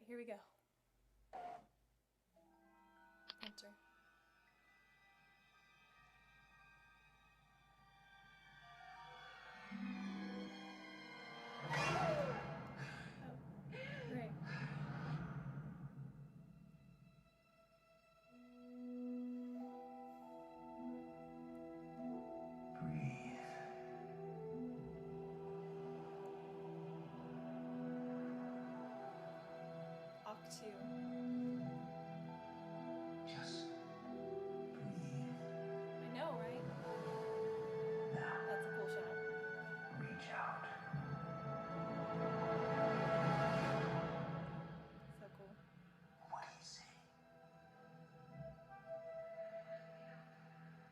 here we go. Enter. Great. Breathe. Octu. Just breathe. I know, right? Now, That's a cool shot. reach out. So cool. What do you see?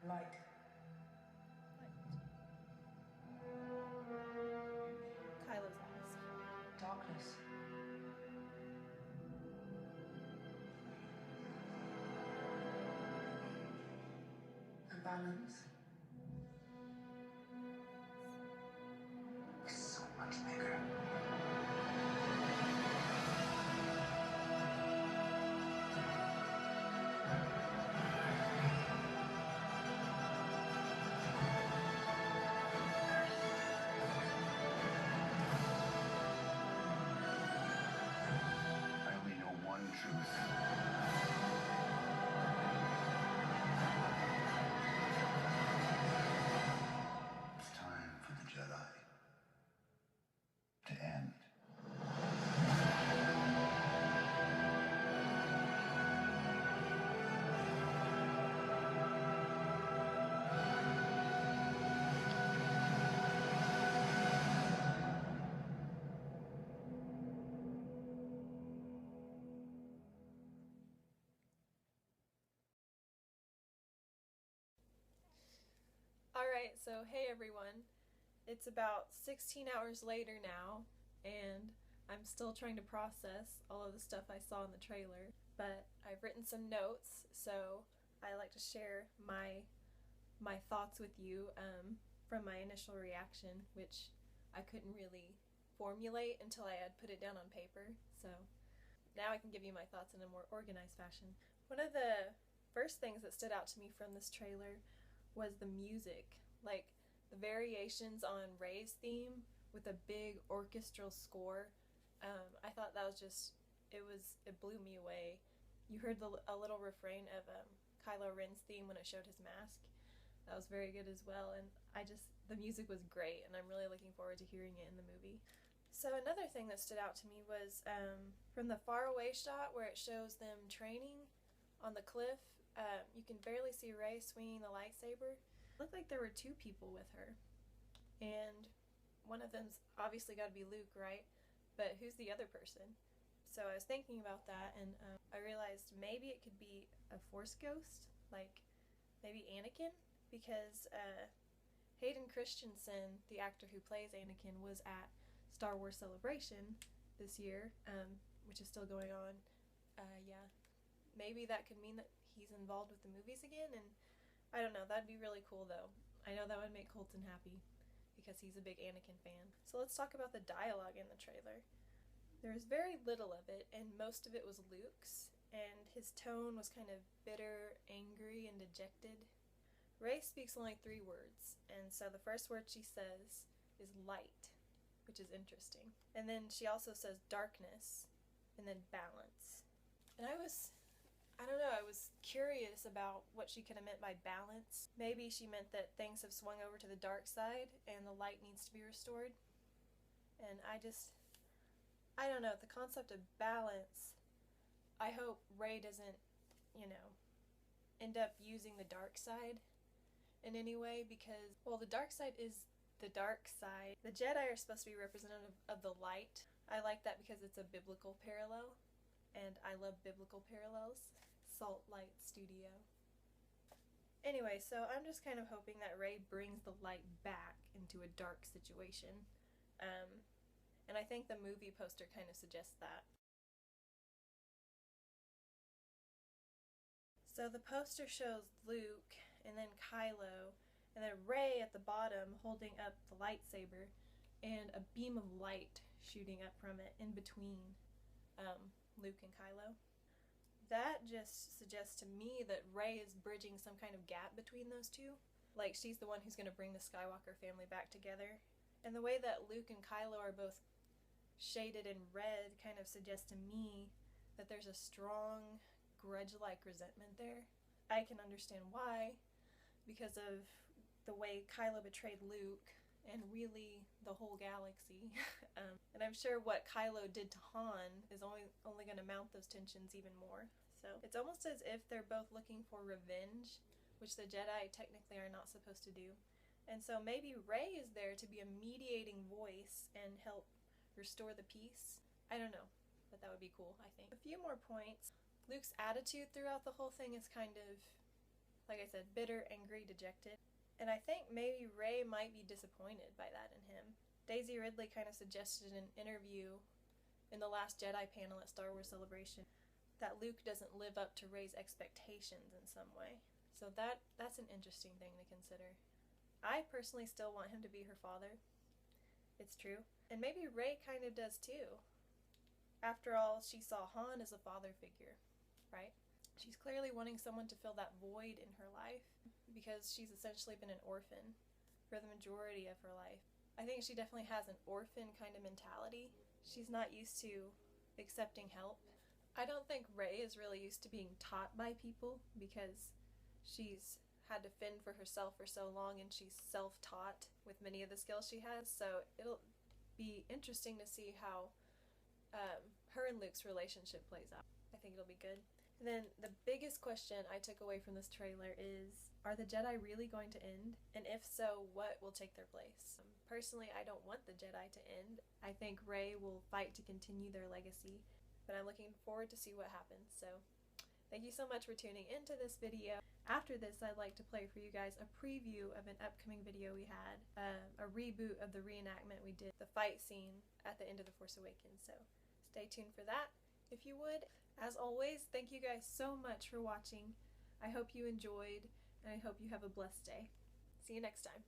Light. Kylo's eyes. Darkness. And balance. Is so much bigger. I only know one truth. It's time for the Jedi to end. Alright, so hey everyone. It's about 16 hours later now, and I'm still trying to process all of the stuff I saw in the trailer, but I've written some notes, so I like to share my thoughts with you from my initial reaction, which I couldn't really formulate until I had put it down on paper, so now I can give you my thoughts in a more organized fashion. One of the first things that stood out to me from this trailer was the music, like the variations on Rey's theme with a big orchestral score. I thought that was just, it blew me away. You heard a little refrain of Kylo Ren's theme when it showed his mask. That was very good as well, and the music was great, and I'm really looking forward to hearing it in the movie. So another thing that stood out to me was from the far away shot where it shows them training on the cliff, you can barely see Rey swinging the lightsaber. It looked like there were two people with her, and one of them's obviously got to be Luke, right? But who's the other person? So I was thinking about that, and I realized maybe it could be a Force ghost, like maybe Anakin, because Hayden Christensen, the actor who plays Anakin, was at Star Wars Celebration this year, which is still going on. Yeah, maybe that could mean that he's involved with the movies again, and I don't know, that'd be really cool though. I know that would make Colton happy, because he's a big Anakin fan. So let's talk about the dialogue in the trailer. There was very little of it, and most of it was Luke's, and his tone was kind of bitter, angry, and dejected. Rey speaks only 3 words, and so the first word she says is light, which is interesting. And then she also says darkness, and then balance. And I don't know, I was curious about what she could have meant by balance. Maybe she meant that things have swung over to the dark side and the light needs to be restored. And I don't know, the concept of balance, I hope Rey doesn't, end up using the dark side in any way, because, well, the dark side is the dark side. The Jedi are supposed to be representative of the light. I like that because it's a biblical parallel, and I love biblical parallels. SaltLight Studio. Anyway, so I'm just kind of hoping that Rey brings the light back into a dark situation. And I think the movie poster kind of suggests that. So the poster shows Luke, and then Kylo, and then Rey at the bottom holding up the lightsaber, and a beam of light shooting up from it in between. Luke and Kylo. That just suggests to me that Rey is bridging some kind of gap between those two. Like, she's the one who's going to bring the Skywalker family back together. And the way that Luke and Kylo are both shaded in red kind of suggests to me that there's a strong grudge-like resentment there. I can understand why, because of the way Kylo betrayed Luke and really the whole galaxy. And I'm sure what Kylo did to Han is only going to mount those tensions even more. So it's almost as if they're both looking for revenge, which the Jedi technically are not supposed to do. And so maybe Rey is there to be a mediating voice and help restore the peace. I don't know, but that would be cool, I think. A few more points. Luke's attitude throughout the whole thing is kind of, like I said, bitter, angry, dejected. And I think maybe Rey might be disappointed by that in him. Daisy Ridley kind of suggested in an interview in the Last Jedi panel at Star Wars Celebration that Luke doesn't live up to Rey's expectations in some way. So that's an interesting thing to consider. I personally still want him to be her father. It's true. And maybe Rey kind of does too. After all, she saw Han as a father figure, right? She's clearly wanting someone to fill that void in her life because she's essentially been an orphan for the majority of her life. I think she definitely has an orphan kind of mentality. She's not used to accepting help. I don't think Rey is really used to being taught by people because she's had to fend for herself for so long and she's self-taught with many of the skills she has. So it'll be interesting to see how her and Luke's relationship plays out. I think it'll be good. And then the biggest question I took away from this trailer is, are the Jedi really going to end? And if so, what will take their place? Personally, I don't want the Jedi to end. I think Rey will fight to continue their legacy, but I'm looking forward to see what happens. So thank you so much for tuning into this video. After this, I'd like to play for you guys a preview of an upcoming video we had, a reboot of the reenactment we did, the fight scene at the end of The Force Awakens. So stay tuned for that, if you would. As always, thank you guys so much for watching. I hope you enjoyed, and I hope you have a blessed day. See you next time.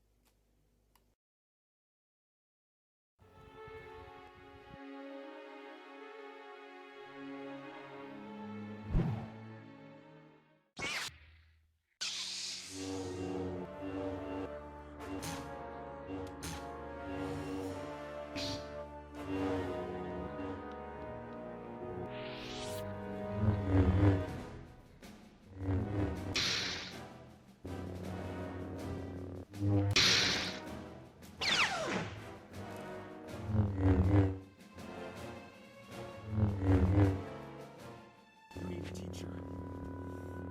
Teacher,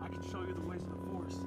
I can show you the ways of the Force.